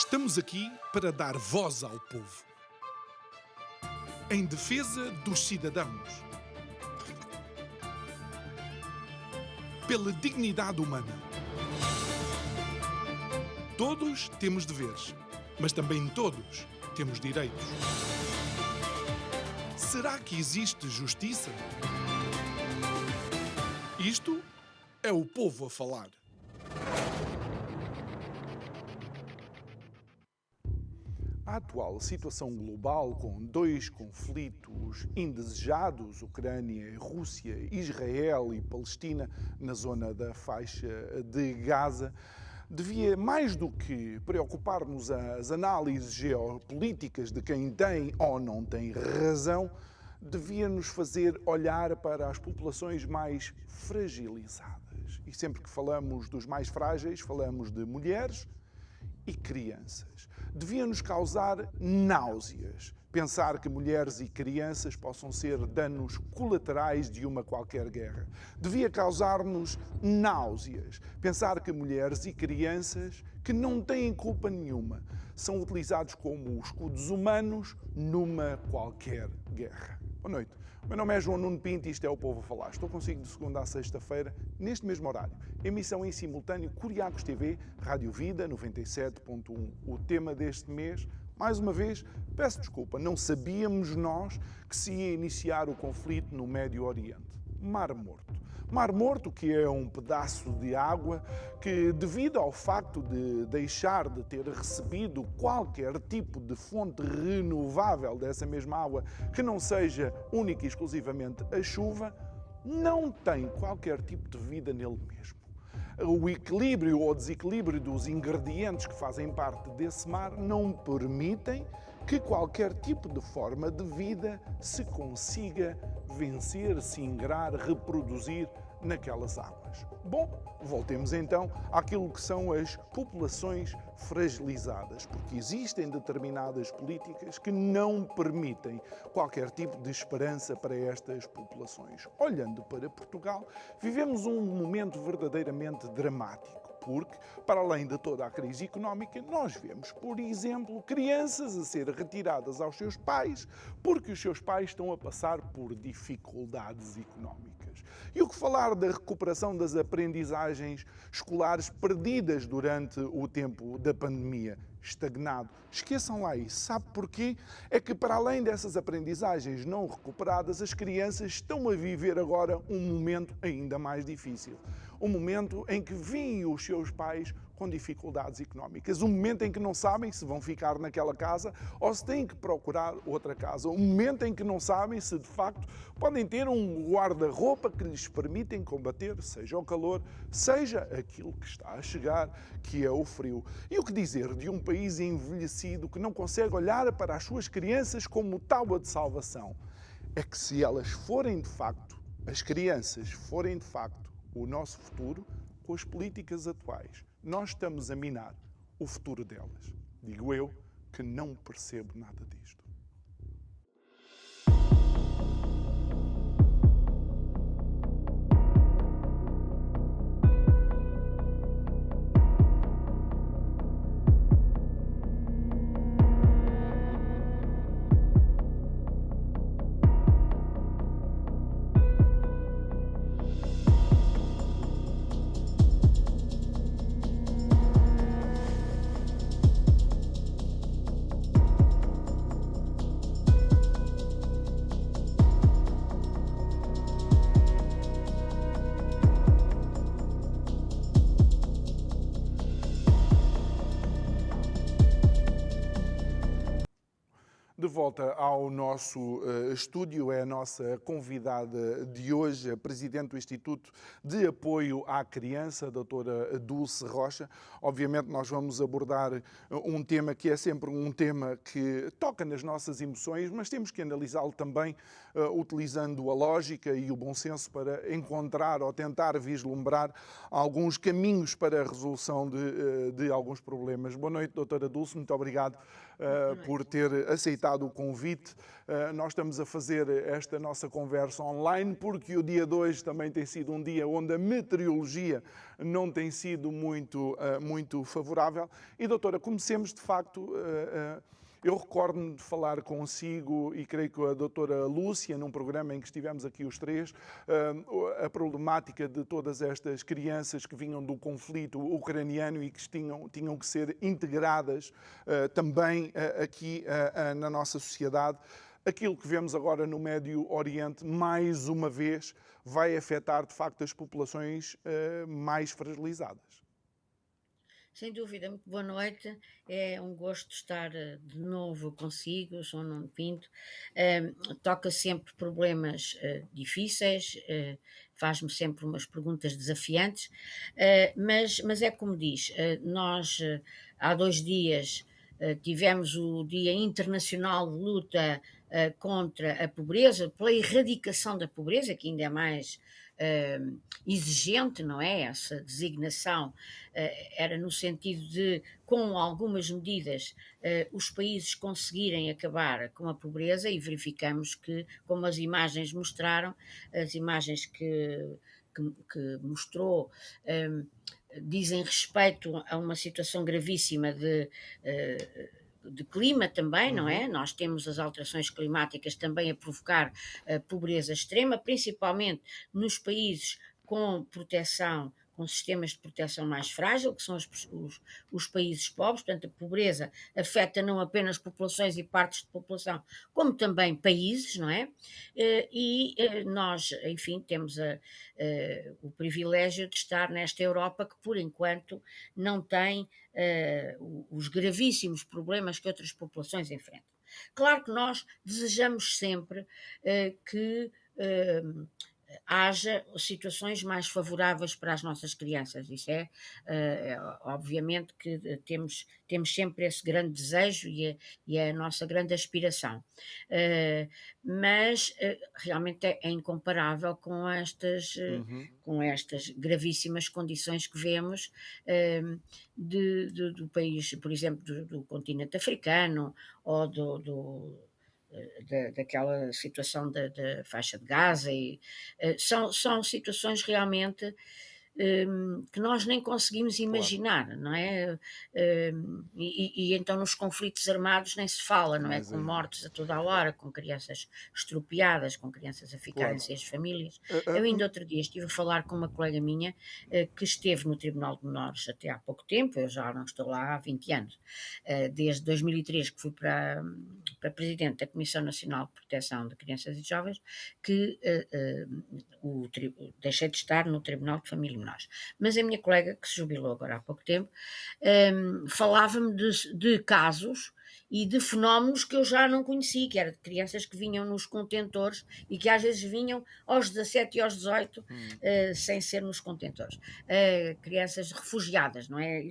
Estamos aqui para dar voz ao povo, em defesa dos cidadãos, pela dignidade humana. Todos temos deveres, mas também todos temos direitos. Será que existe justiça? Isto é o povo a falar. A atual situação global, com dois conflitos indesejados, Ucrânia e Rússia, Israel e Palestina, na zona da faixa de Gaza, devia, mais do que preocupar-nos as análises geopolíticas de quem tem ou não tem razão, devia nos fazer olhar para as populações mais fragilizadas. E sempre que falamos dos mais frágeis, falamos de mulheres e crianças. Devia nos causar náuseas pensar que mulheres e crianças possam ser danos colaterais de uma qualquer guerra. Devia causar-nos náuseas pensar que mulheres e crianças que não têm culpa nenhuma são utilizados como escudos humanos numa qualquer guerra. Boa noite. O meu nome é João Nuno Pinto e isto é o Povo a Falar. Estou consigo de segunda a sexta-feira, neste mesmo horário. Emissão em simultâneo Curiacos TV, Rádio Vida 97.1. O tema deste mês, mais uma vez, peço desculpa, não sabíamos nós que se ia iniciar o conflito no Médio Oriente. Mar Morto. Mar Morto, que é um pedaço de água que, devido ao facto de deixar de ter recebido qualquer tipo de fonte renovável dessa mesma água, que não seja única e exclusivamente a chuva, não tem qualquer tipo de vida nele mesmo. O equilíbrio ou desequilíbrio dos ingredientes que fazem parte desse mar não permitem que qualquer tipo de forma de vida se consiga vencer, se ingrar, reproduzir naquelas águas. Bom, voltemos então àquilo que são as populações fragilizadas, porque existem determinadas políticas que não permitem qualquer tipo de esperança para estas populações. Olhando para Portugal, vivemos um momento verdadeiramente dramático. Porque, para além de toda a crise económica, nós vemos, por exemplo, crianças a ser retiradas aos seus pais porque os seus pais estão a passar por dificuldades económicas. E o que falar da recuperação das aprendizagens escolares perdidas durante o tempo da pandemia? Estagnado. Esqueçam lá isso. Sabe porquê? É que, para além dessas aprendizagens não recuperadas, as crianças estão a viver agora um momento ainda mais difícil. Um momento em que veem os seus pais com dificuldades económicas. Um momento em que não sabem se vão ficar naquela casa ou se têm que procurar outra casa. Um momento em que não sabem se, de facto, podem ter um guarda-roupa que lhes permitem combater, seja o calor, seja aquilo que está a chegar, que é o frio. E o que dizer de um país envelhecido que não consegue olhar para as suas crianças como tábua de salvação? É que se elas forem, de facto, as crianças forem, de facto, o nosso futuro, com as políticas atuais, nós estamos a minar o futuro delas. Digo eu que não percebo nada disto. De volta ao nosso estúdio, é a nossa convidada de hoje, a Presidente do Instituto de Apoio à Criança, a doutora Dulce Rocha. Obviamente nós vamos abordar um tema que é sempre um tema que toca nas nossas emoções, mas temos que analisá-lo também utilizando a lógica e o bom senso para encontrar ou tentar vislumbrar alguns caminhos para a resolução de alguns problemas. Boa noite, doutora Dulce, muito obrigado Boa noite. por ter aceitado o convite. Nós estamos a fazer esta nossa conversa online porque o dia de hoje também tem sido um dia onde a meteorologia não tem sido muito favorável. E, doutora, comecemos de facto. Eu recordo-me de falar consigo e creio que a doutora Lúcia, num programa em que estivemos aqui os três, a problemática de todas estas crianças que vinham do conflito ucraniano e que tinham que ser integradas também aqui na nossa sociedade. Aquilo que vemos agora no Médio Oriente, mais uma vez, vai afetar de facto as populações mais fragilizadas. Sem dúvida, muito boa noite. É um gosto estar de novo consigo. Eu sou o Nuno Pinto. Toca sempre problemas difíceis, faz-me sempre umas perguntas desafiantes, mas é como diz, nós há 2 dias tivemos o Dia Internacional de Luta contra a Pobreza, pela erradicação da pobreza, que ainda é mais exigente, não é? Essa designação era no sentido de, com algumas medidas, os países conseguirem acabar com a pobreza, e verificamos que, como as imagens mostraram, as imagens que mostrou, dizem respeito a uma situação gravíssima de clima também, não é? Nós temos as alterações climáticas também a provocar pobreza extrema, principalmente nos países com proteção, com sistemas de proteção mais frágil, que são os países pobres. Portanto, a pobreza afeta não apenas populações e partes de população, como também países, não é? Nós, enfim, temos o privilégio de estar nesta Europa que, por enquanto, não tem os gravíssimos problemas que outras populações enfrentam. Claro que nós desejamos sempre que haja situações mais favoráveis para as nossas crianças. Isso obviamente que temos sempre esse grande desejo e é a nossa grande aspiração. Mas realmente é incomparável com estas gravíssimas condições que vemos do país, por exemplo, do continente africano, ou daquela situação da faixa de Gaza. São situações realmente que nós nem conseguimos imaginar, não é? Então nos conflitos armados nem se fala, não é? Mais Com ainda. mortes a toda a hora, com crianças estropiadas, com crianças a ficarem sem as famílias. Eu ainda outro dia estive a falar com uma colega minha que esteve no Tribunal de Menores até há pouco tempo. Eu já não estou lá há 20 anos, desde 2003 que fui para Presidente da Comissão Nacional de Proteção de Crianças e Jovens, que deixei de estar no Tribunal de Família e Menores. Mas a minha colega, que se jubilou agora há pouco tempo, falava-me de casos e de fenómenos que eu já não conhecia, que era de crianças que vinham nos contentores e que às vezes vinham aos 17 e aos 18 sem ser nos contentores. Crianças refugiadas, não é?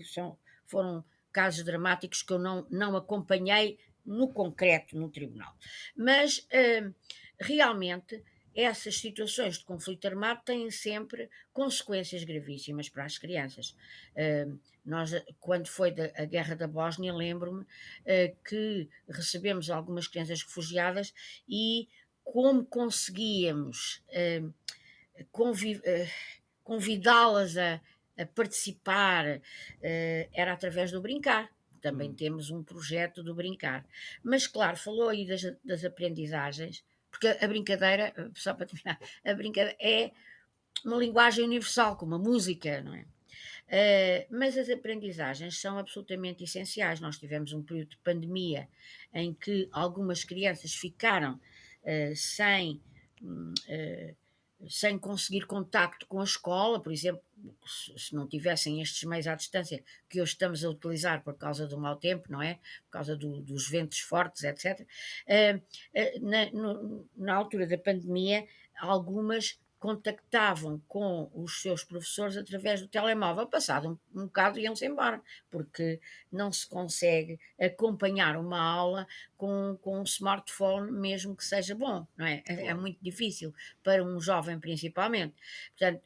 Foram casos dramáticos que eu não acompanhei no concreto no tribunal. Mas realmente essas situações de conflito armado têm sempre consequências gravíssimas para as crianças. Nós, quando foi a guerra da Bósnia, lembro-me que recebemos algumas crianças refugiadas e como conseguíamos convidá-las a participar era através do brincar. Também temos um projeto do brincar. Mas, claro, falou aí das aprendizagens, porque a brincadeira, só para terminar, a brincadeira é uma linguagem universal, como a música, não é? Mas as aprendizagens são absolutamente essenciais. Nós tivemos um período de pandemia em que algumas crianças ficaram sem conseguir contacto com a escola, por exemplo, se não tivessem estes meios à distância que hoje estamos a utilizar por causa do mau tempo, não é? Por causa dos ventos fortes, etc. Na altura da pandemia, algumas contactavam com os seus professores através do telemóvel. Passado um bocado iam-se embora, porque não se consegue acompanhar uma aula com um smartphone, mesmo que seja bom, não é? É muito difícil para um jovem, principalmente. Portanto,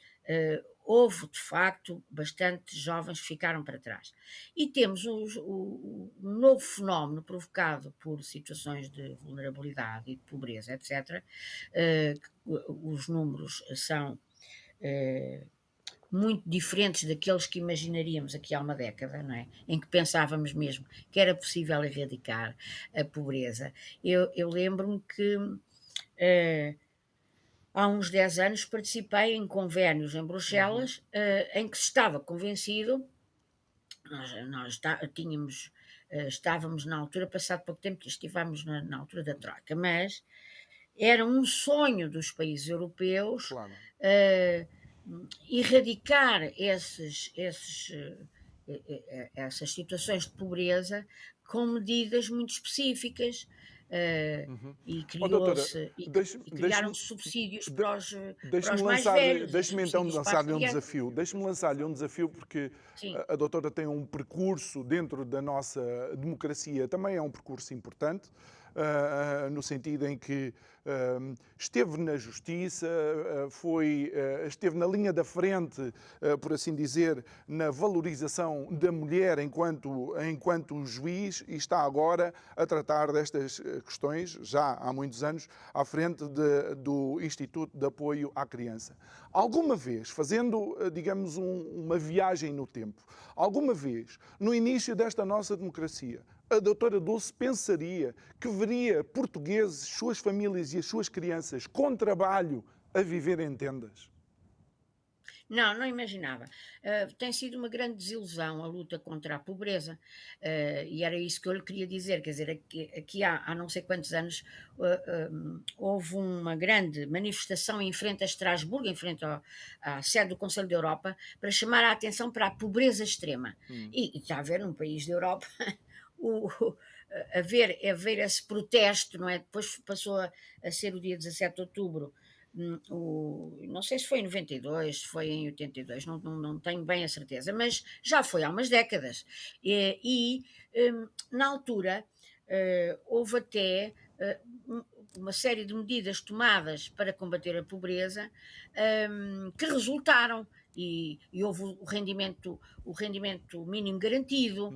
houve, de facto, bastantes jovens que ficaram para trás. E temos um novo fenómeno provocado por situações de vulnerabilidade e de pobreza, etc. Os números são muito diferentes daqueles que imaginaríamos aqui há uma década, não é? Em que pensávamos mesmo que era possível erradicar a pobreza. Eu lembro-me que há uns 10 anos participei em convénios em Bruxelas, em que se estava convencido, estávamos na altura, passado pouco tempo que estivemos na altura da Troika, mas era um sonho dos países europeus Claro. erradicar essas situações de pobreza com medidas muito específicas. E Oh, doutora, criaram subsídios de- para os mais velhos, deixe-me então subsídios para as lançar-lhe um crianças. desafio. Deixe-me lançar-lhe um desafio porque Sim, a doutora tem um percurso dentro da nossa democracia, também é um percurso importante, no sentido em que esteve na justiça, esteve na linha da frente, por assim dizer, na valorização da mulher enquanto juiz e está agora a tratar destas questões, já há muitos anos, à frente do Instituto de Apoio à Criança. Alguma vez, fazendo, digamos, uma viagem no tempo, alguma vez, no início desta nossa democracia, a doutora Dulce pensaria que veria portugueses, suas famílias e as suas crianças com trabalho a viver em tendas? não imaginava. Tem sido uma grande desilusão a luta contra a pobreza, e era isso que eu lhe queria dizer. Quer dizer, aqui há não sei quantos anos houve uma grande manifestação em frente a Estrasburgo, em frente à sede do Conselho da Europa, para chamar a atenção para a pobreza extrema. E está a ver, num país da Europa, haver esse protesto, não é? Depois passou a ser o dia 17 de outubro. Não sei se foi em 92, se foi em 82, não tenho bem a certeza, mas já foi há umas décadas. Na altura houve até uma série de medidas tomadas para combater a pobreza que resultaram. E houve o rendimento mínimo garantido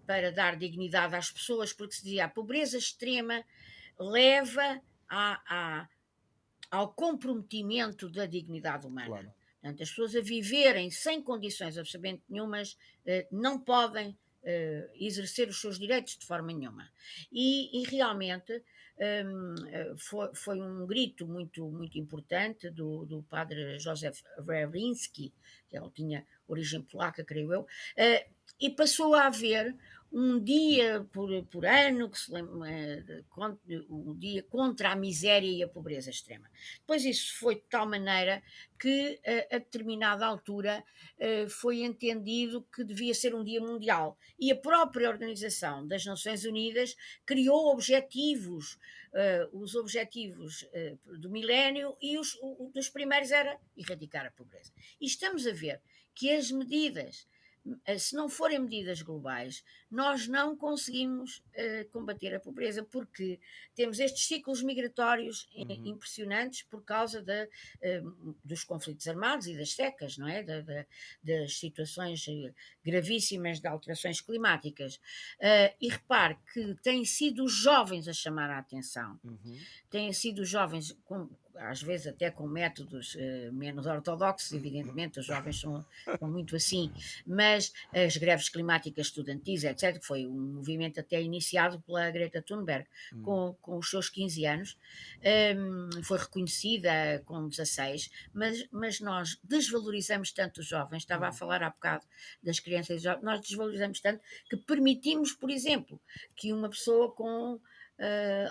para dar dignidade às pessoas, porque se dizia a pobreza extrema leva ao comprometimento da dignidade humana. Claro. Portanto, as pessoas a viverem sem condições absolutamente nenhumas não podem exercer os seus direitos de forma nenhuma. E realmente foi um grito muito, muito importante do padre Józef Wawrinski, que ele tinha origem polaca, creio eu, e passou a haver um dia por ano, que se lembra, um dia contra a miséria e a pobreza extrema. Depois isso foi de tal maneira que a determinada altura foi entendido que devia ser um dia mundial. E a própria Organização das Nações Unidas criou objetivos, os objetivos do milénio, e dos primeiros era erradicar a pobreza. E estamos a ver que as medidas, se não forem medidas globais, nós não conseguimos combater a pobreza, porque temos estes ciclos migratórios impressionantes por causa dos conflitos armados e das secas, não é? Das situações gravíssimas de alterações climáticas. E repare que têm sido os jovens a chamar a atenção. Têm sido os jovens, às vezes até com métodos menos ortodoxos, evidentemente, os jovens são muito assim, mas as greves climáticas estudantis, etc., que foi um movimento até iniciado pela Greta Thunberg, com os seus 15 anos, foi reconhecida com 16, mas nós desvalorizamos tanto os jovens, estava a falar há bocado das crianças e jovens, nós desvalorizamos tanto que permitimos, por exemplo, que uma pessoa com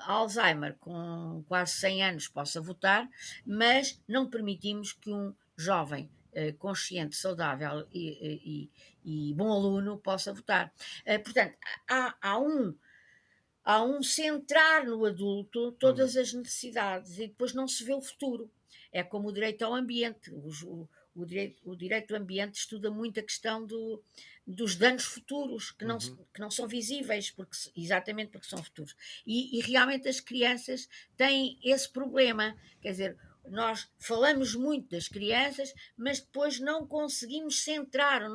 Alzheimer com quase 100 anos possa votar, mas não permitimos que um jovem consciente, saudável e bom aluno possa votar. Portanto, há um centrar no adulto todas as necessidades e depois não se vê o futuro. É como o direito ao ambiente. O direito ao ambiente estuda muito a questão dos danos futuros, que não são visíveis, exatamente porque são futuros. E realmente as crianças têm esse problema. Quer dizer, nós falamos muito das crianças, mas depois não conseguimos centrar as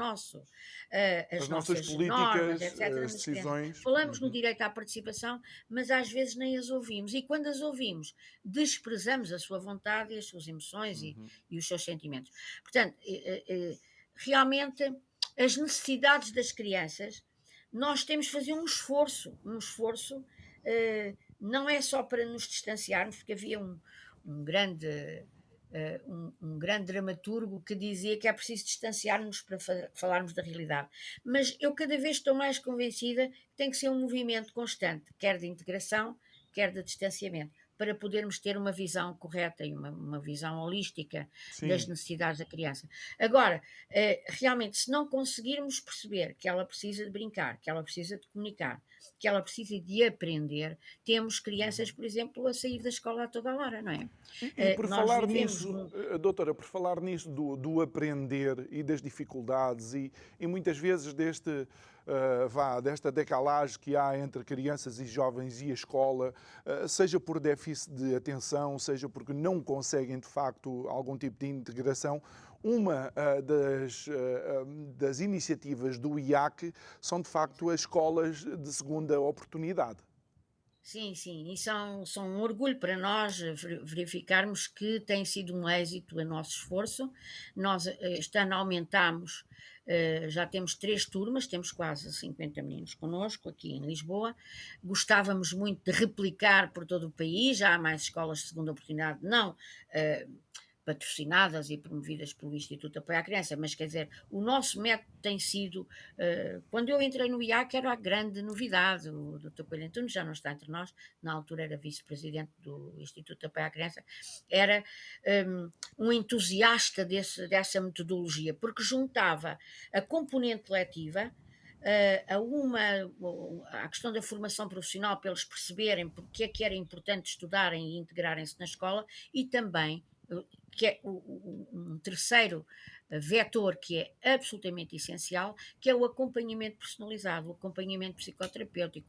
As nossas nossas normas, políticas, etc., as nas crianças. decisões. Falamos no direito à participação, mas às vezes nem as ouvimos. E quando as ouvimos, desprezamos a sua vontade e as suas emoções e os seus sentimentos. Portanto, realmente, as necessidades das crianças, nós temos de fazer um esforço, não é só para nos distanciarmos, porque havia um grande um grande dramaturgo que dizia que é preciso distanciar-nos para falarmos da realidade. Mas eu cada vez estou mais convencida que tem que ser um movimento constante, quer de integração, quer de distanciamento, para podermos ter uma visão correta e uma visão holística das Sim. necessidades da criança. Agora, realmente, se não conseguirmos perceber que ela precisa de brincar, que ela precisa de comunicar, que ela precisa de aprender, temos crianças, por exemplo, a sair da escola a toda a hora, não é? E por Nós falar vivemos nisso, doutora, por falar nisso do aprender e das dificuldades e muitas vezes desta decalagem que há entre crianças e jovens e a escola, seja por déficit de atenção, seja porque não conseguem de facto algum tipo de integração, uma das iniciativas do IAC são de facto as escolas de segunda oportunidade. Sim, sim, e são um orgulho para nós verificarmos que tem sido um êxito o nosso esforço. Nós este ano aumentámos, já temos 3 turmas, temos quase 50 meninos connosco aqui em Lisboa. Gostávamos muito de replicar por todo o país, já há mais escolas de segunda oportunidade, não patrocinadas e promovidas pelo Instituto de Apoio à Criança, mas quer dizer, o nosso método tem sido, quando eu entrei no IAC era a grande novidade, o Dr. Coelho Antunes já não está entre nós, na altura era vice-presidente do Instituto de Apoio à Criança, era um entusiasta dessa metodologia, porque juntava a componente letiva, a questão da formação profissional para eles perceberem porque é que era importante estudarem e integrarem-se na escola e também que é um terceiro vetor que é absolutamente essencial, que é o acompanhamento personalizado, o acompanhamento psicoterapêutico,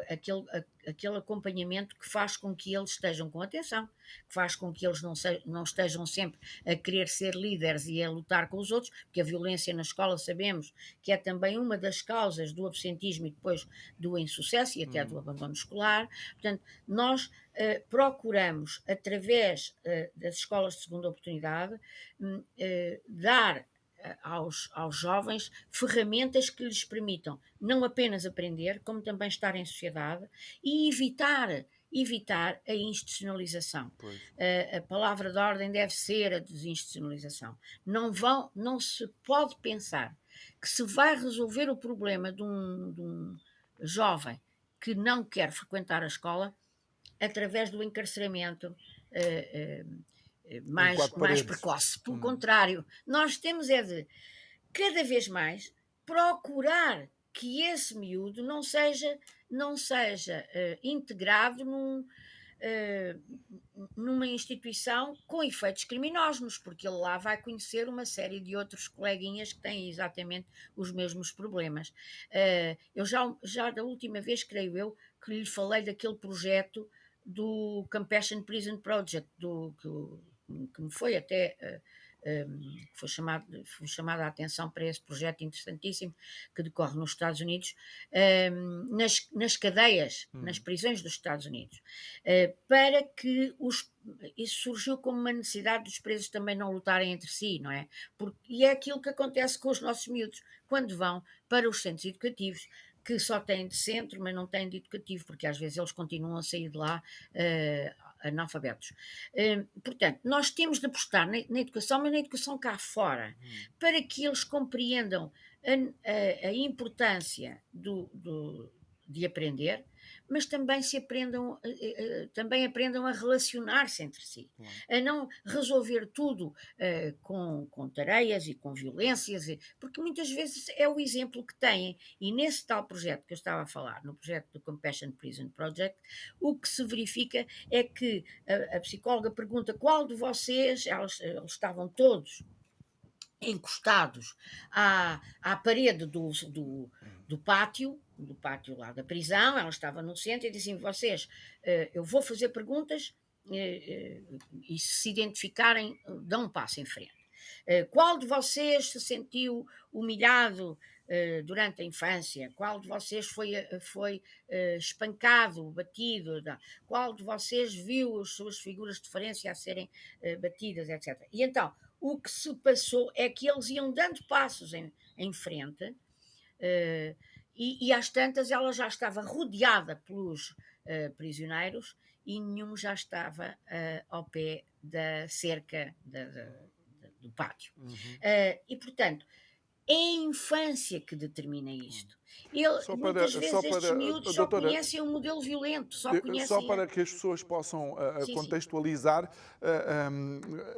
aquele acompanhamento que faz com que eles estejam com atenção, que faz com que eles não estejam sempre a querer ser líderes e a lutar com os outros, porque a violência na escola sabemos que é também uma das causas do absentismo e depois do insucesso e até do abandono escolar. Portanto, nós procuramos, através das escolas de segunda oportunidade, dar aos jovens ferramentas que lhes permitam não apenas aprender, como também estar em sociedade e evitar a institucionalização. A palavra de ordem deve ser a desinstitucionalização. Não se pode pensar que se vai resolver o problema de um jovem que não quer frequentar a escola através do encarceramento Em quatro mais paredes. precoce. Pelo contrário, nós temos é de, cada vez mais, procurar que esse miúdo não seja integrado numa instituição com efeitos criminosos, porque ele lá vai conhecer uma série de outros coleguinhas que têm exatamente os mesmos problemas. Eu já da última vez, creio eu, que lhe falei daquele projeto do Compassion Prison Project, que me foi até foi chamada a atenção para esse projeto interessantíssimo que decorre nos Estados Unidos, nas cadeias, nas prisões dos Estados Unidos, para que isso surgiu como uma necessidade dos presos também não lutarem entre si, não é? E é aquilo que acontece com os nossos miúdos, quando vão para os centros educativos, que só têm de centro, mas não têm de educativo, porque às vezes eles continuam a sair de lá analfabetos. Portanto, nós temos de apostar na educação, mas na educação cá fora, para que eles compreendam a importância de aprender, mas também também aprendam a relacionar-se entre si, a não resolver tudo com tareias e com violências, porque muitas vezes é o exemplo que têm, e nesse tal projeto que eu estava a falar, no projeto do Compassion Prison Project, o que se verifica é que a psicóloga pergunta qual de vocês, eles estavam todos encostados à parede do pátio lá da prisão, ela estava no centro e disse assim, vocês, eu vou fazer perguntas e se identificarem, dão um passo em frente. Qual de vocês se sentiu humilhado durante a infância? Qual de vocês foi espancado, batido? Qual de vocês viu as suas figuras de referência a serem batidas, etc. E então, o que se passou é que eles iam dando passos em frente, e às tantas ela já estava rodeada pelos prisioneiros e nenhum já estava ao pé da cerca do pátio. E, portanto, é a infância que determina isto. Muitas vezes estes miúdos só doutora, conhecem um modelo violento, só só conhecem... para que as pessoas possam Sim, contextualizar,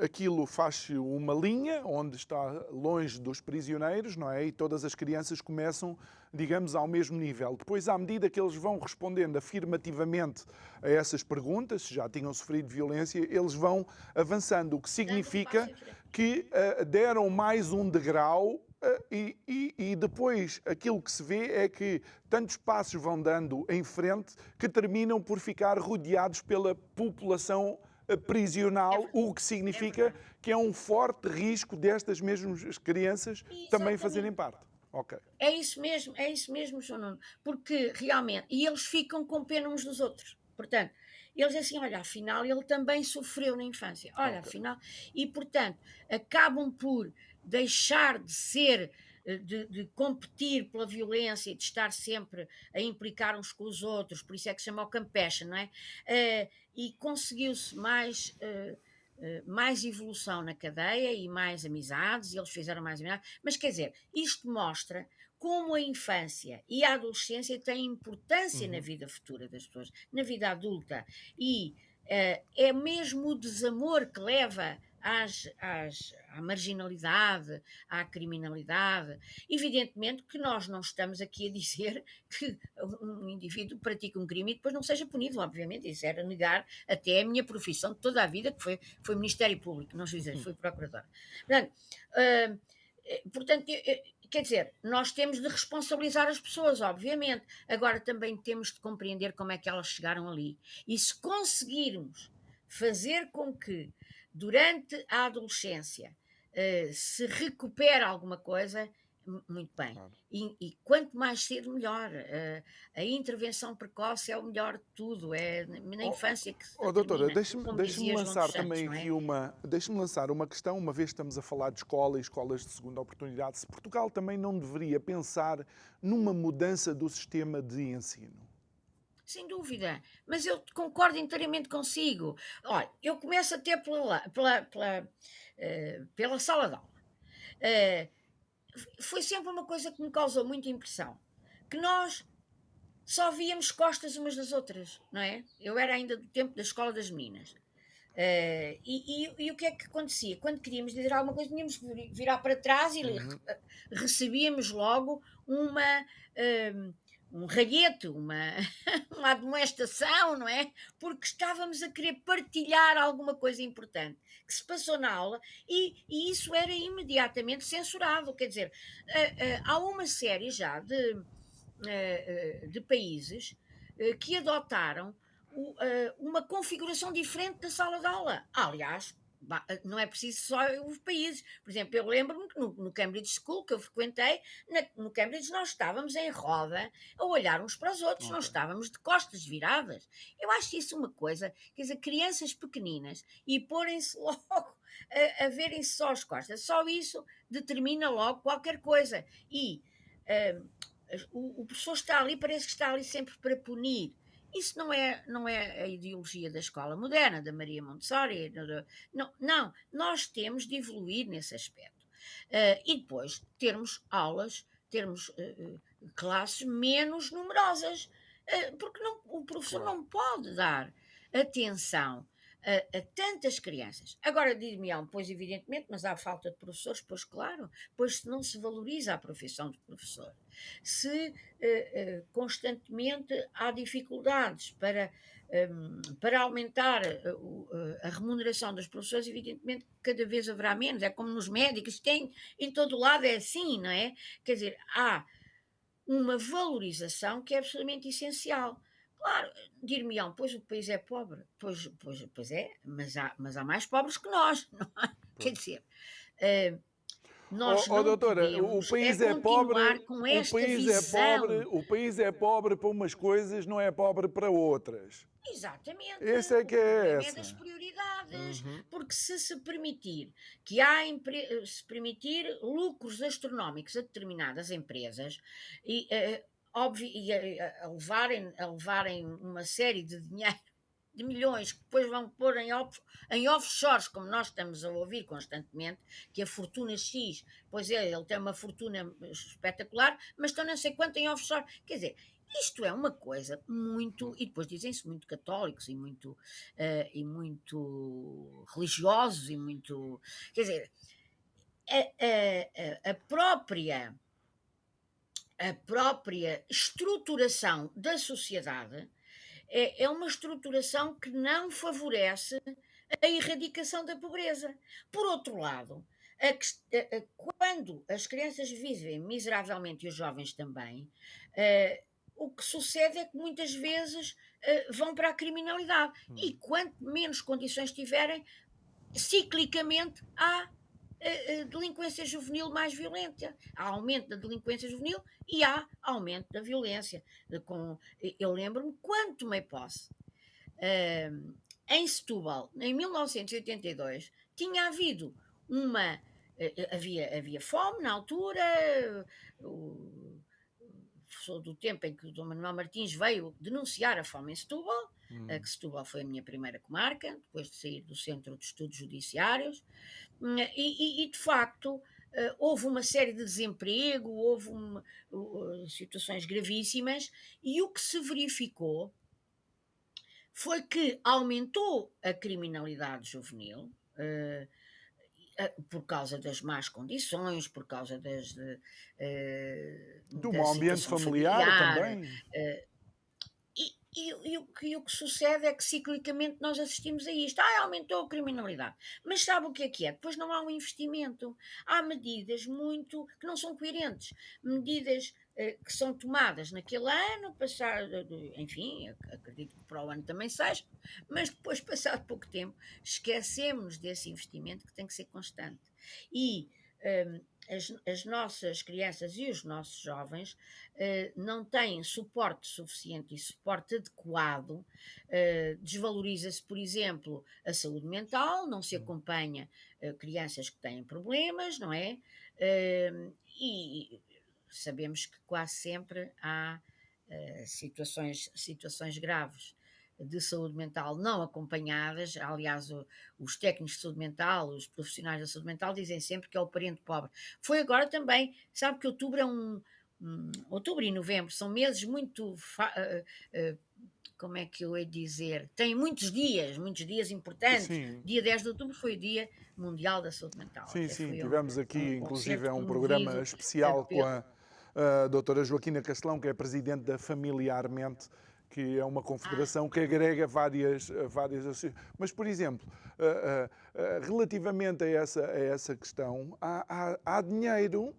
aquilo faz-se uma linha onde está longe dos prisioneiros, não é? E todas as crianças começam, digamos, ao mesmo nível. Depois, à medida que eles vão respondendo afirmativamente a essas perguntas, se já tinham sofrido violência, eles vão avançando, o que significa que deram mais um degrau. E depois aquilo que se vê é que tantos passos vão dando em frente que terminam por ficar rodeados pela população prisional, o que significa que é um forte risco destas mesmas crianças também fazerem parte. Okay. É isso mesmo, João Nuno, porque realmente, e eles ficam com pena uns dos outros, portanto, eles assim, olha, afinal ele também sofreu na infância, olha, afinal, e portanto, acabam por deixar de ser, de competir pela violência e de estar sempre a implicar uns com os outros, por isso é que se chama o compassion, não é? E conseguiu-se mais evolução na cadeia e mais amizades, e eles fizeram mais amizades, mas quer dizer, isto mostra como a infância e a adolescência têm importância na vida futura das pessoas, na vida adulta, e é mesmo o desamor que leva à marginalidade, à criminalidade. Evidentemente que nós não estamos aqui a dizer que um indivíduo pratica um crime e depois não seja punido, obviamente, isso era negar até a minha profissão de toda a vida, que foi Ministério Público, não sei dizer, fui Procuradora. Portanto, quer dizer, nós temos de responsabilizar as pessoas, obviamente, agora também temos de compreender como é que elas chegaram ali. E se conseguirmos fazer com que durante a adolescência se recupere alguma coisa, muito bem. Claro. E quanto mais cedo, melhor. A intervenção precoce é o melhor de tudo. É na infância que se doutora, deixe-me lançar também aqui deixe-me lançar uma questão, uma vez que estamos a falar de escola e escolas de segunda oportunidade. Se Portugal também não deveria pensar numa mudança do sistema de ensino? Sem dúvida, mas eu concordo inteiramente consigo. Olha, eu começo até pela sala de aula. Foi sempre uma coisa que me causou muita impressão, que nós só víamos costas umas das outras, não é? Eu era ainda do tempo da escola das meninas. E o que é que acontecia? Quando queríamos dizer alguma coisa, tínhamos que virar para trás e recebíamos logo um raguete, uma admoestação, não é? Porque estávamos a querer partilhar alguma coisa importante que se passou na aula e isso era imediatamente censurado. Quer dizer, há uma série já de países que adotaram uma configuração diferente da sala de aula. Aliás, não é preciso só os países. Por exemplo, eu lembro-me que no Cambridge School, que eu frequentei, no Cambridge nós estávamos em roda a olhar uns para os outros, não estávamos de costas viradas. Eu acho isso uma coisa, quer dizer, crianças pequeninas e porem-se logo a verem-se só as costas. Só isso determina logo qualquer coisa. E o professor está ali, parece que está ali sempre para punir. Isso não é a ideologia da escola moderna, da Maria Montessori. Não, nós temos de evoluir nesse aspecto. E depois termos aulas, termos classes menos numerosas, porque o professor não pode dar atenção a tantas crianças. Agora dir-me-ão, pois evidentemente, mas há falta de professores, pois claro, pois não se valoriza a profissão de professor. Se constantemente há dificuldades para aumentar a remuneração dos professores, evidentemente cada vez haverá menos, é como nos médicos, em todo lado é assim, não é? Quer dizer, há uma valorização que é absolutamente essencial. Claro, dir-me-ão, pois o país é pobre. Pois é, mas há mais pobres que nós, não é? Quer dizer, eh, nós não Doutora, o podemos país é continuar pobre, com o esta país é pobre, visão. o país é pobre para umas coisas, não é pobre para outras. Exatamente, Esse é o que é problema é das essa. prioridades, porque se permitir que há se permitir lucros astronómicos a determinadas empresas e, óbvio, e a levarem uma série de dinheiro, de milhões, que depois vão pôr em offshores, como nós estamos a ouvir constantemente, que a fortuna X, pois ele tem uma fortuna espetacular, mas estão não sei quanto em offshore. Quer dizer, isto é uma coisa muito. E depois dizem-se muito católicos e muito religiosos e muito. Quer dizer, a própria estruturação da sociedade é uma estruturação que não favorece a erradicação da pobreza. Por outro lado, quando as crianças vivem miseravelmente e os jovens também, o que sucede é que muitas vezes vão para a criminalidade. E quanto menos condições tiverem, ciclicamente há delinquência juvenil mais violenta. Há aumento da delinquência juvenil e há aumento da violência. Eu lembro-me quando tomei posse em Setúbal, em 1982, tinha havido uma. Havia fome na altura, sou do tempo em que o Dom Manuel Martins veio denunciar a fome em Setúbal, que Setúbal foi a minha primeira comarca, depois de sair do Centro de Estudos Judiciários, e de facto houve uma série de desemprego, houve situações gravíssimas, e o que se verificou foi que aumentou a criminalidade juvenil, por causa das más condições, por causa Do da mau ambiente situação familiar familiar. também. O que sucede é que ciclicamente nós assistimos a isto. Aumentou a criminalidade. Mas sabe o que é que é? Depois não há um investimento. Há medidas muito que não são coerentes. Medidas que são tomadas naquele ano, enfim, acredito que para o ano também seja, mas depois, passado pouco tempo, esquecemos desse investimento que tem que ser constante. E as nossas crianças e os nossos jovens não têm suporte suficiente e suporte adequado, desvaloriza-se, por exemplo, a saúde mental, não se acompanha crianças que têm problemas, não é? E sabemos que quase sempre há situações graves de saúde mental não acompanhadas. Aliás, os técnicos de saúde mental, os profissionais da saúde mental dizem sempre que é o parente pobre. Foi agora também, sabe que outubro é outubro e novembro são meses muito como é que eu hei de dizer? Tem muitos dias importantes. Sim, Dia 10 de outubro foi o Dia Mundial da Saúde Mental. sim, Até sim. foi Tivemos aqui, um inclusive, concerto é um programa promovido especial com pelo. a doutora Joaquina Castelão, que é presidente da Familiarmente, que é uma confederação que agrega várias associações. Mas, por exemplo, relativamente a essa questão, há dinheiro,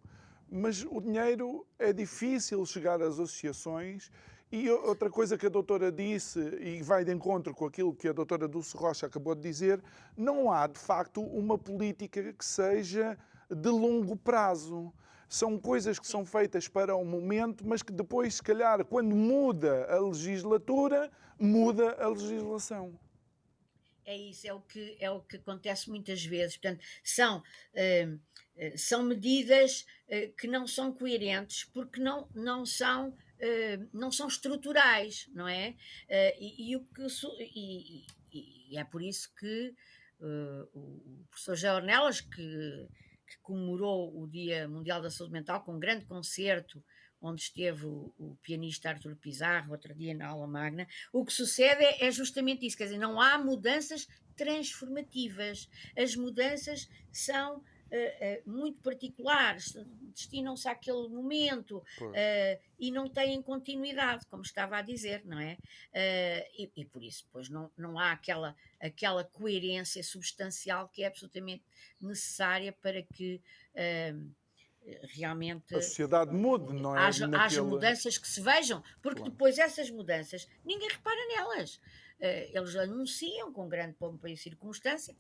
mas o dinheiro é difícil chegar às associações. E outra coisa que a doutora disse, e vai de encontro com aquilo que a doutora Dulce Rocha acabou de dizer, não há, de facto, uma política que seja de longo prazo. São coisas que são feitas para o momento, mas que depois, se calhar, quando muda a legislatura, muda a legislação. É isso, é o que acontece muitas vezes. Portanto, são medidas que não são coerentes porque não são estruturais, não é? E é por isso que o professor José Ornelas, que comemorou o Dia Mundial da Saúde Mental com um grande concerto onde esteve o pianista Artur Pizarro, outro dia na aula magna. O que sucede é justamente isso, quer dizer, não há mudanças transformativas. As mudanças são muito particulares, destinam-se àquele momento Pois. e não têm continuidade, como estava a dizer, não é? E por isso, depois, não há aquela coerência substancial que é absolutamente necessária para que realmente A sociedade mude, não é? haja mudanças que se vejam, porque Claro. depois essas mudanças ninguém repara nelas. Eles anunciam com grande pompa e circunstância.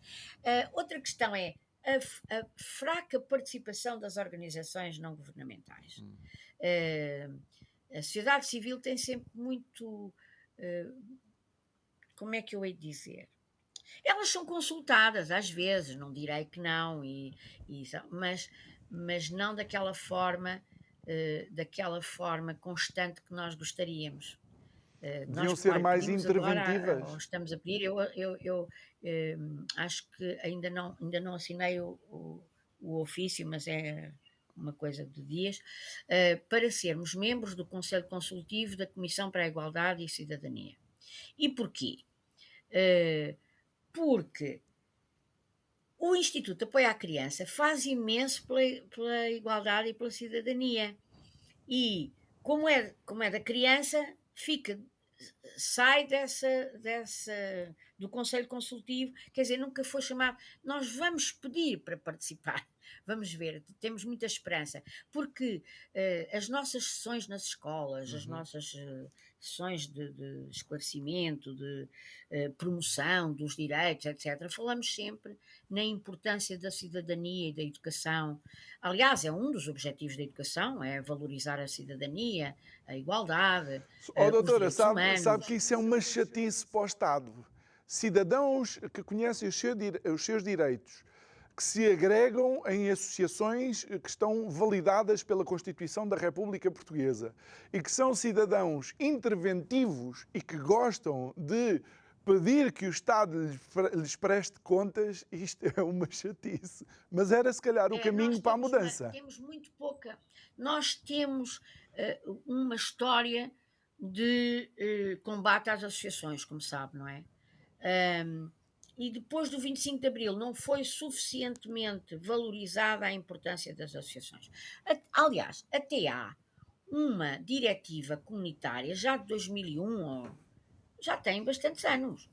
Outra questão é a fraca participação das organizações não governamentais. A sociedade civil tem sempre muito. Como é que eu hei de dizer? Elas são consultadas às vezes, não direi que não, mas não daquela forma constante que nós gostaríamos. Deviam Nós, ser olha, mais pedimos agora, ou interventivas. estamos a pedir, eu acho que ainda não assinei o ofício, mas é uma coisa de dias, para sermos membros do Conselho Consultivo da Comissão para a Igualdade e Cidadania. E porquê? Porque o Instituto de Apoio à Criança faz imenso pela igualdade e pela cidadania. E, como é da criança, sai do Conselho Consultivo, quer dizer, nunca foi chamado. Nós vamos pedir para participar, vamos ver, temos muita esperança, porque as nossas sessões nas escolas, as nossas sessões de esclarecimento, de promoção dos direitos, etc., falamos sempre na importância da cidadania e da educação. Aliás, é um dos objetivos da educação, é valorizar a cidadania, a igualdade, os Doutora, direitos sabe humanos. que isso é uma chatice para o Estado. Cidadãos que conhecem os seus direitos, que se agregam em associações que estão validadas pela Constituição da República Portuguesa e que são cidadãos interventivos e que gostam de pedir que o Estado lhes preste contas, isto é uma chatice. Mas era se calhar o caminho para a mudança. Temos muito pouca. Nós temos uma história de combate às associações, como sabe, não é? E depois do 25 de Abril não foi suficientemente valorizada a importância das associações. Aliás, até há uma diretiva comunitária, já de 2001, já tem bastantes anos,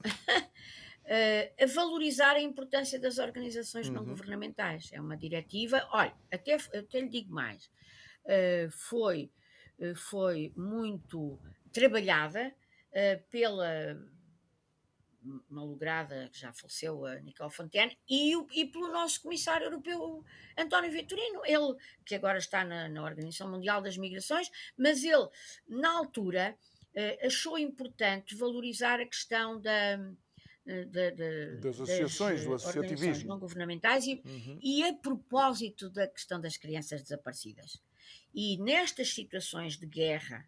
a valorizar a importância das organizações não governamentais. É uma diretiva, olha, até lhe digo mais, foi muito trabalhada pela malograda, que já faleceu, a Nicole Fontaine, e pelo nosso comissário europeu, António Vitorino, ele que agora está na Organização Mundial das Migrações, mas ele, na altura, achou importante valorizar a questão das associações, do organizações associativismo. não governamentais e a propósito da questão das crianças desaparecidas. E nestas situações de guerra,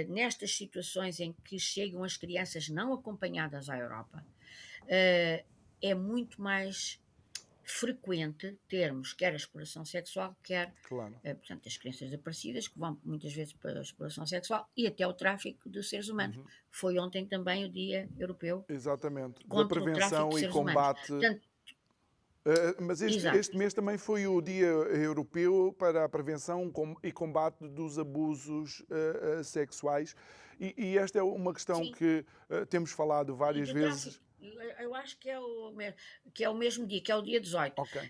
nestas situações em que chegam as crianças não acompanhadas à Europa, é muito mais frequente termos quer a exploração sexual, quer, Claro. Portanto, as crianças desaparecidas, que vão muitas vezes para a exploração sexual e até o tráfico de seres humanos. Foi ontem também o Dia Europeu. Exatamente. Da Contra o prevenção tráfico de e seres combate. Portanto, Mas exato. este mês também foi o Dia Europeu para a Prevenção e Combate dos Abusos sexuais. E esta é uma questão Sim. que temos falado várias do vezes. tráfico. Eu acho que é o mesmo dia, que é o dia 18. Ok.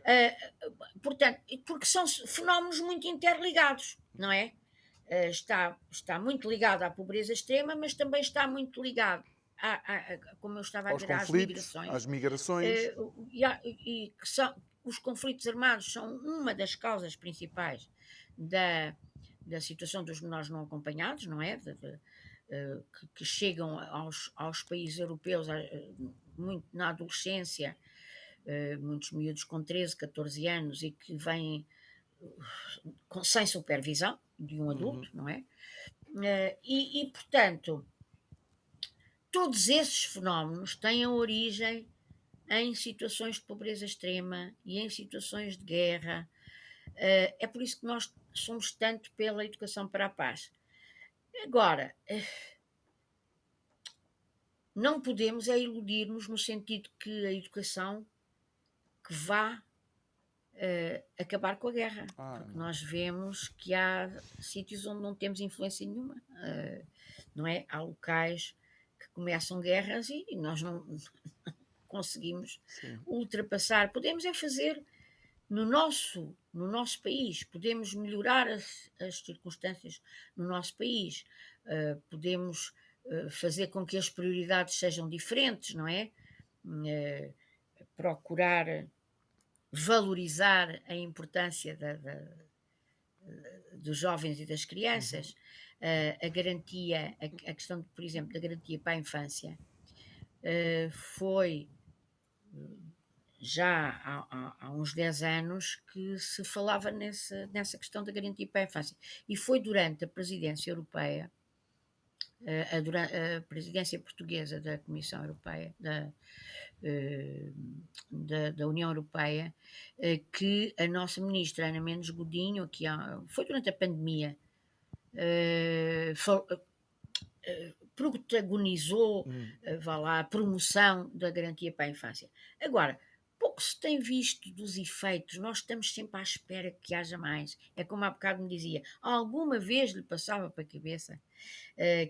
Portanto, porque são fenómenos muito interligados, não é? Está muito ligado à pobreza extrema, mas também está muito ligado, como eu estava a Aos dizer, às conflitos, migrações. às migrações. E que os conflitos armados são uma das causas principais da situação dos menores não acompanhados, não é? Que chegam aos países europeus muito na adolescência, muitos miúdos com 13, 14 anos e que vêm sem supervisão de um adulto, não é? E, portanto, todos esses fenómenos têm a origem em situações de pobreza extrema e em situações de guerra. É por isso que nós somos tanto pela educação para a paz. Agora, não podemos iludir-nos no sentido que a educação que vá acabar com a guerra. Porque nós vemos que há sítios onde não temos influência nenhuma. Não é? Há locais que começam guerras e nós não conseguimos ultrapassar. Podemos fazer no nosso no nosso país, podemos melhorar as circunstâncias no nosso país, podemos fazer com que as prioridades sejam diferentes, não é? Eh, Procurar valorizar a importância dos jovens e das crianças, a garantia, a questão, por exemplo, da garantia para a infância, foi já há uns 10 anos que se falava nessa questão da garantia para a infância. E foi durante a presidência europeia, a presidência portuguesa da Comissão Europeia, da União Europeia, que a nossa ministra Ana Mendes Godinho, foi durante a pandemia, protagonizou, vá lá, a promoção da garantia para a infância. Agora, pouco se tem visto dos efeitos, nós estamos sempre à espera que haja mais. É como há bocado me dizia, alguma vez lhe passava para a cabeça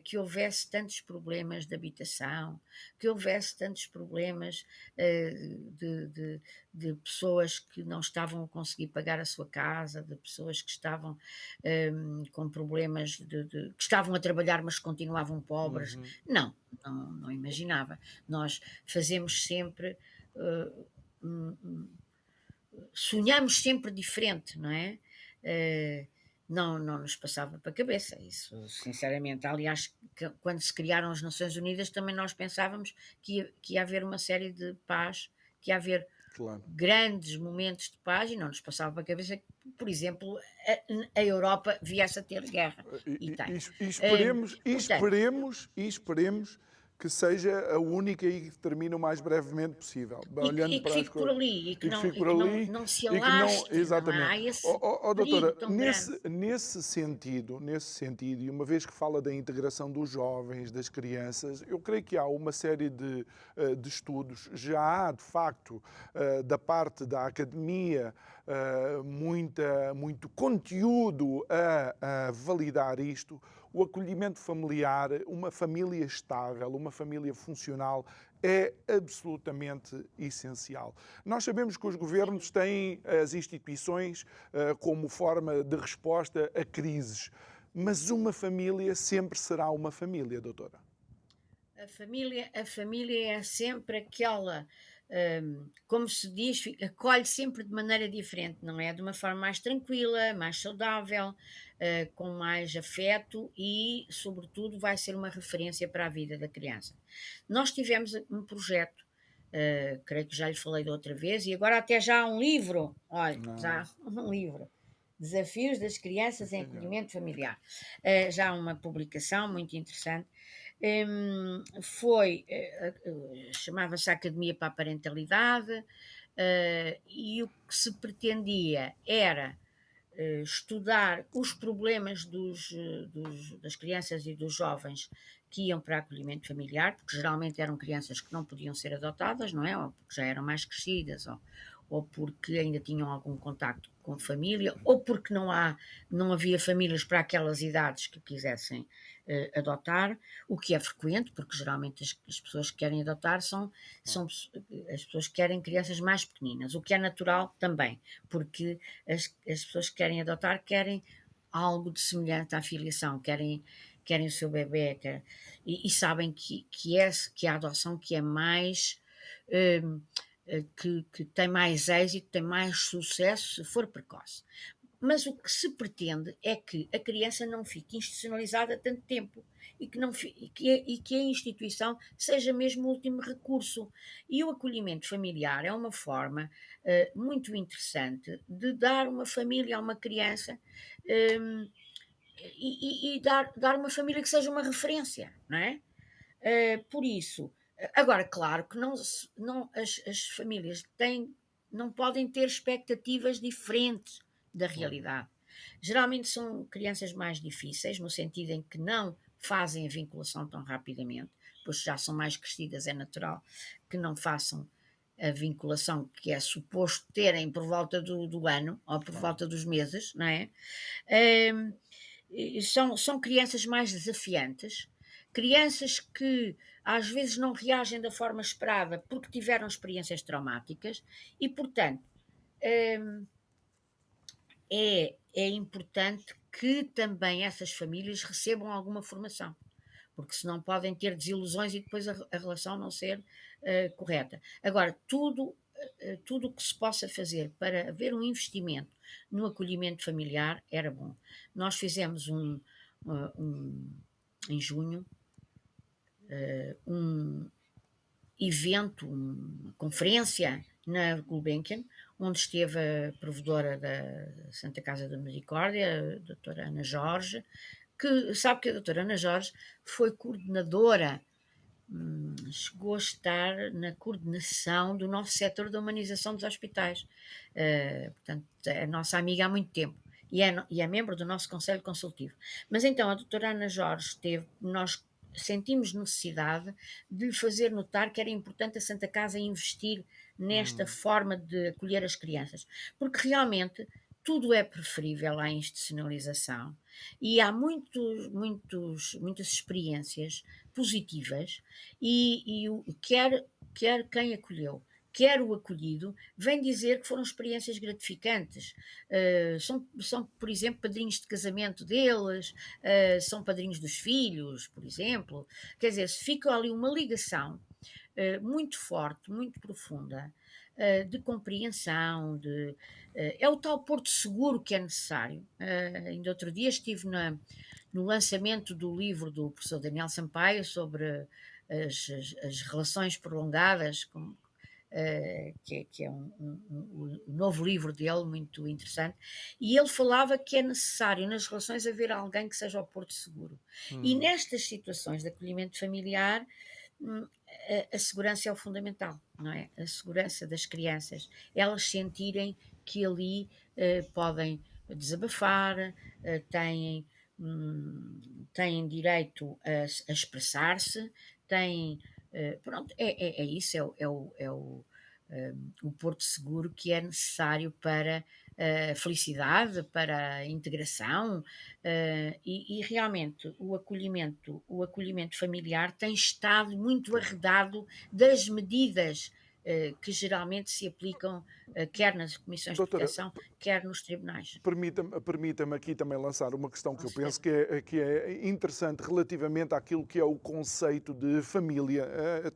que houvesse tantos problemas de habitação, que houvesse tantos problemas de pessoas que não estavam a conseguir pagar a sua casa, de pessoas que estavam com problemas que estavam a trabalhar mas continuavam pobres. Não imaginava. Nós fazemos sempre sonhamos sempre diferente, não é? Não nos passava para a cabeça isso, sinceramente. Aliás, quando se criaram as Nações Unidas, também nós pensávamos que ia haver uma série de paz, que ia haver grandes momentos de paz, e não nos passava para a cabeça que, por exemplo, a Europa viesse a ter guerra. Esperemos que seja a única e que termine o mais brevemente possível. E que fique por ali, e que não se alastre. Exatamente. Doutora, nesse sentido, e uma vez que fala da integração dos jovens, das crianças, eu creio que há uma série de estudos, já há, de facto, da parte da academia, muito conteúdo a validar isto. O acolhimento familiar, uma família estável, uma família funcional, é absolutamente essencial. Nós sabemos que os governos têm as instituições como forma de resposta a crises, mas uma família sempre será uma família, doutora. A família é sempre aquela, como se diz, acolhe sempre de maneira diferente, não é? De uma forma mais tranquila, mais saudável, com mais afeto e, sobretudo, vai ser uma referência para a vida da criança. Nós tivemos um projeto, creio que já lhe falei da outra vez, e agora até já há um livro, olha, já há um livro. Desafios das Crianças em Acolhimento Familiar. Já há uma publicação muito interessante. Chamava-se Academia para a Parentalidade, e o que se pretendia era estudar os problemas das crianças e dos jovens que iam para acolhimento familiar, porque geralmente eram crianças que não podiam ser adotadas, não é? Ou porque já eram mais crescidas, ou porque ainda tinham algum contacto com família, ou porque não havia famílias para aquelas idades que quisessem adotar, o que é frequente, porque geralmente as pessoas que querem adotar são as pessoas que querem crianças mais pequeninas, o que é natural também, porque as pessoas que querem adotar querem algo de semelhante à filiação, querem o seu bebê, e sabem que a adoção que é mais... que tem mais êxito, tem mais sucesso se for precoce. Mas o que se pretende é que a criança não fique institucionalizada tanto tempo e que a instituição seja mesmo o último recurso. E o acolhimento familiar é uma forma muito interessante de dar uma família a uma criança e dar uma família que seja uma referência, não é? Por isso, agora, claro que as famílias não podem ter expectativas diferentes da realidade. Geralmente são crianças mais difíceis, no sentido em que não fazem a vinculação tão rapidamente, pois já são mais crescidas, é natural que não façam a vinculação que é suposto terem por volta do ano ou por volta dos meses, não é? São crianças mais desafiantes, crianças que às vezes não reagem da forma esperada porque tiveram experiências traumáticas e, portanto, é importante que também essas famílias recebam alguma formação, porque senão podem ter desilusões e depois a relação não ser correta. Agora, tudo o que se possa fazer para haver um investimento no acolhimento familiar era bom. Nós fizemos em junho um evento, uma conferência na Gulbenkian, onde esteve a provedora da Santa Casa da Misericórdia, a doutora Ana Jorge, que sabe que a doutora Ana Jorge foi coordenadora, chegou a estar na coordenação do nosso setor da humanização dos hospitais. Portanto, é nossa amiga há muito tempo e é membro do nosso Conselho Consultivo. Mas então a doutora Ana Jorge esteve, nós sentimos necessidade de lhe fazer notar que era importante a Santa Casa investir nesta forma de acolher as crianças, porque realmente tudo é preferível à institucionalização e há muitas experiências positivas e quer quem acolheu, quer o acolhido, vem dizer que foram experiências gratificantes. São, por exemplo, padrinhos de casamento deles, são padrinhos dos filhos, por exemplo. Quer dizer, se fica ali uma ligação muito forte, muito profunda, de compreensão, é o tal porto seguro que é necessário. Ainda outro dia estive no lançamento do livro do professor Daniel Sampaio sobre as relações prolongadas, que é um novo livro dele, muito interessante, e ele falava que é necessário nas relações haver alguém que seja o porto seguro. E nestas situações de acolhimento familiar, a segurança é o fundamental, não é? A segurança das crianças, elas sentirem que ali podem desabafar, têm direito a expressar-se, têm. Pronto, é isso, o porto seguro que é necessário para a felicidade, para a integração, e realmente o acolhimento familiar tem estado muito arredado das medidas que geralmente se aplicam quer nas comissões de Doutora, proteção, quer nos tribunais. permita-me aqui também lançar uma questão que Com eu penso certeza. que é interessante relativamente àquilo que é o conceito de família.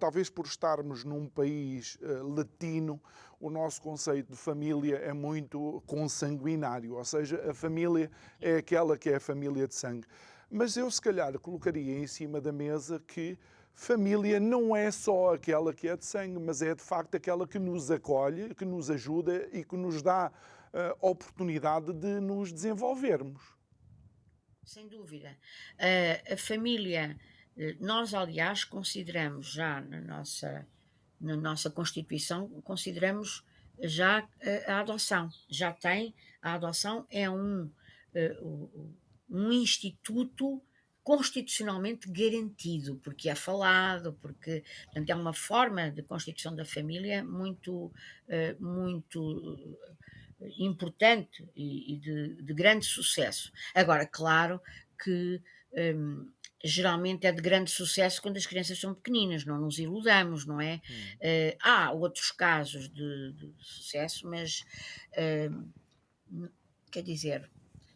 Talvez por estarmos num país latino, o nosso conceito de família é muito consanguinário, ou seja, a família é aquela que é a família de sangue. Mas eu, se calhar, colocaria em cima da mesa que família não é só aquela que é de sangue, mas é de facto aquela que nos acolhe, que nos ajuda e que nos dá a oportunidade de nos desenvolvermos. Sem dúvida. A família, nós, aliás, consideramos já na nossa Constituição, consideramos já a adoção. A adoção é um instituto constitucionalmente garantido, porque é falado, porque, portanto, é uma forma de constituição da família muito importante e de grande sucesso. Agora, claro que geralmente é de grande sucesso quando as crianças são pequeninas, não nos iludamos, não é? Há outros casos de sucesso, mas quer dizer,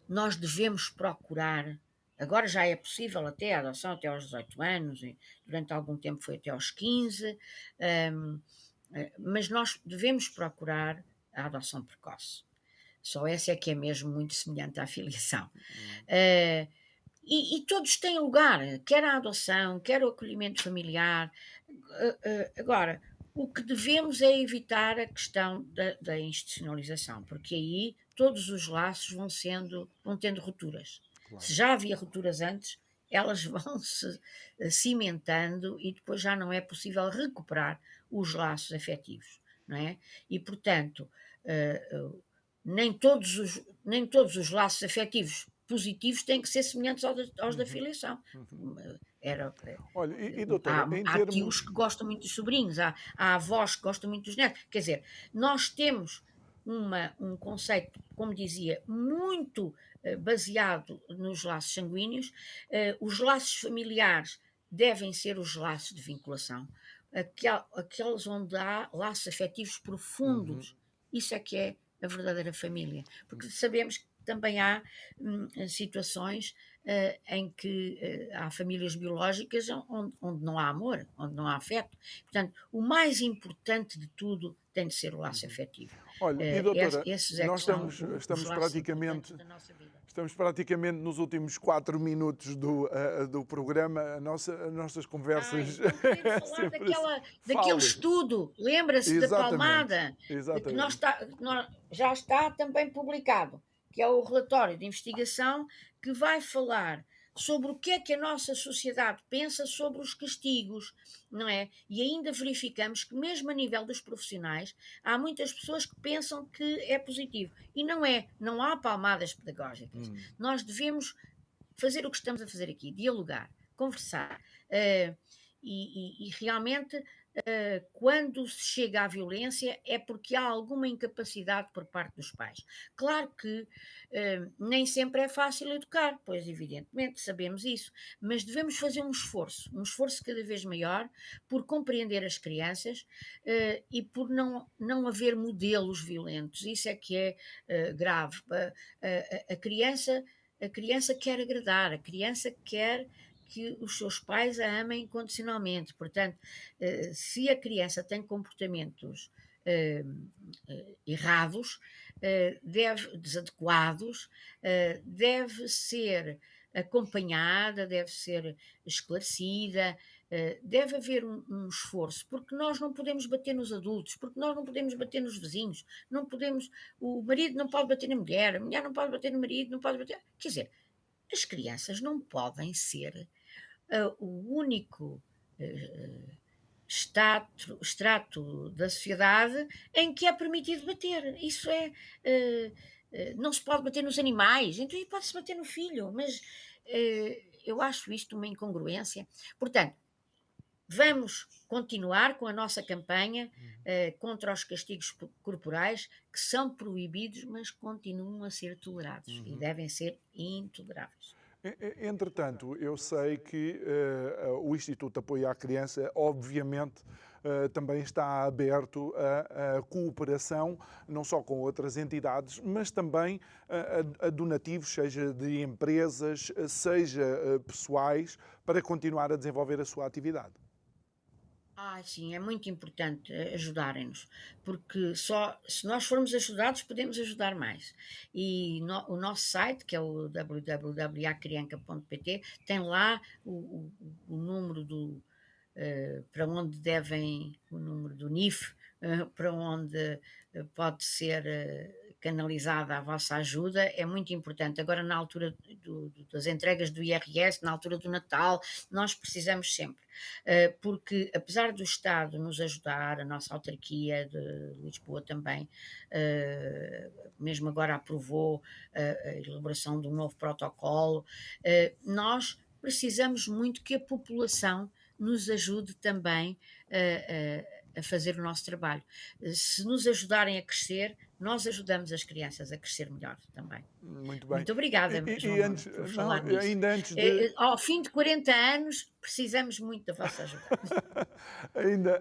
nós devemos procurar. Agora já é possível até a adoção até aos 18 anos, e durante algum tempo foi até aos 15, mas nós devemos procurar a adoção precoce. Só essa é que é mesmo muito semelhante à filiação. E todos têm lugar, quer a adoção, quer o acolhimento familiar. Agora, o que devemos é evitar a questão da institucionalização, porque aí todos os laços vão tendo rupturas. Claro. Se já havia rupturas antes, elas vão se cimentando e depois já não é possível recuperar os laços afetivos, não é? E, portanto, nem todos os laços afetivos positivos têm que ser semelhantes aos da filiação. Olha, doutora, há tios que gostam muito dos sobrinhos, há avós que gostam muito dos netos. Quer dizer, nós temos um conceito, como dizia, muito baseado nos laços sanguíneos. Os laços familiares devem ser os laços de vinculação, aqueles onde há laços afetivos profundos. Isso é que é a verdadeira família, porque sabemos também há situações em que há famílias biológicas onde não há amor, onde não há afeto. Portanto, o mais importante de tudo tem de ser o laço afetivo. Olha, e doutora, Esses é que nós são estamos, os estamos laços importantes praticamente da nossa vida. Estamos praticamente nos últimos 4 minutos do programa. As nossas conversas Não podemos falar sempre daquele fale. estudo, lembra-se da Exatamente, palmada, de que exatamente. já está também publicado, que é o relatório de investigação que vai falar sobre o que é que a nossa sociedade pensa sobre os castigos, não é? E ainda verificamos que mesmo a nível dos profissionais, há muitas pessoas que pensam que é positivo. E não é, não há palmadas pedagógicas. Nós devemos fazer o que estamos a fazer aqui, dialogar, conversar. E realmente, quando se chega à violência, é porque há alguma incapacidade por parte dos pais. Claro que nem sempre é fácil educar, pois evidentemente sabemos isso, mas devemos fazer um esforço cada vez maior por compreender as crianças e por não haver modelos violentos. Isso é que é grave. A criança quer agradar, a criança quer que os seus pais a amem incondicionalmente. Portanto, se a criança tem comportamentos errados, desadequados, deve ser acompanhada, deve ser esclarecida, deve haver um esforço, porque nós não podemos bater nos adultos, porque nós não podemos bater nos vizinhos, não podemos, o marido não pode bater na mulher, a mulher não pode bater no marido, não pode bater. Quer dizer, as crianças não podem ser o único extrato da sociedade em que é permitido bater. Isso é. Não se pode bater nos animais, então pode-se bater no filho, mas eu acho isto uma incongruência. Portanto, vamos continuar com a nossa campanha contra os castigos corporais, que são proibidos, mas continuam a ser tolerados e devem ser intoleráveis. Entretanto, eu sei que o Instituto de Apoio à Criança, obviamente, também está aberto a cooperação, não só com outras entidades, mas também a donativos, seja de empresas, seja pessoais, para continuar a desenvolver a sua atividade. Sim, é muito importante ajudarem-nos, porque só se nós formos ajudados podemos ajudar mais. E o nosso site, que é o www.acrianca.pt, tem lá o número para onde devem, o número do NIF, para onde pode ser canalizada a vossa ajuda, é muito importante. Agora, na altura das entregas do IRS, na altura do Natal, nós precisamos sempre, porque apesar do Estado nos ajudar, a nossa autarquia de Lisboa também, mesmo agora aprovou a elaboração de um novo protocolo, nós precisamos muito que a população nos ajude também a fazer o nosso trabalho. Se nos ajudarem a crescer, nós ajudamos as crianças a crescer melhor também. Muito bem. Muito obrigada, João Nuno, por falar nisso. Ainda antes de... Ao fim de 40 anos, precisamos muito da vossa ajuda.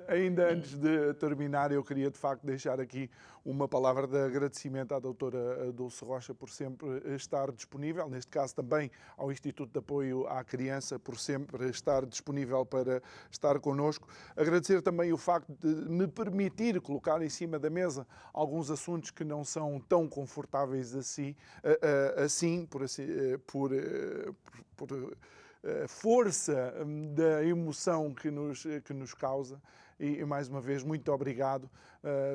ainda antes de terminar, eu queria de facto deixar aqui uma palavra de agradecimento à doutora Dulce Rocha por sempre estar disponível, neste caso também ao Instituto de Apoio à Criança por sempre estar disponível para estar connosco. Agradecer também o facto de me permitir colocar em cima da mesa alguns assuntos que não são tão confortáveis assim por força da emoção que nos causa. E mais uma vez, muito obrigado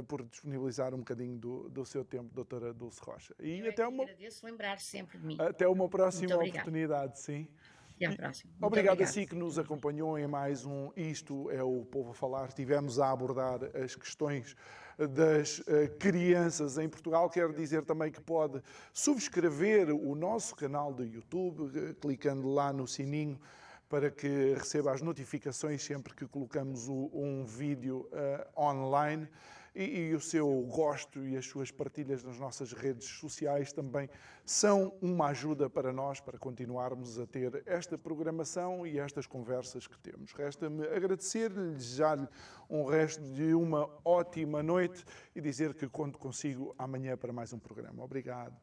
por disponibilizar um bocadinho do seu tempo, doutora Dulce Rocha. E eu agradeço lembrar sempre de mim. Até uma próxima oportunidade, sim. Até à próxima. Obrigado a si que nos acompanhou em mais um Isto é o Povo a Falar. Estivemos a abordar as questões das crianças em Portugal. Quero dizer também que pode subscrever o nosso canal do YouTube, clicando lá no sininho, para que receba as notificações sempre que colocamos um vídeo online. E o seu gosto e as suas partilhas nas nossas redes sociais também são uma ajuda para nós, para continuarmos a ter esta programação e estas conversas que temos. Resta-me agradecer-lhe, desejar-lhe um resto de uma ótima noite e dizer que conto consigo amanhã para mais um programa. Obrigado.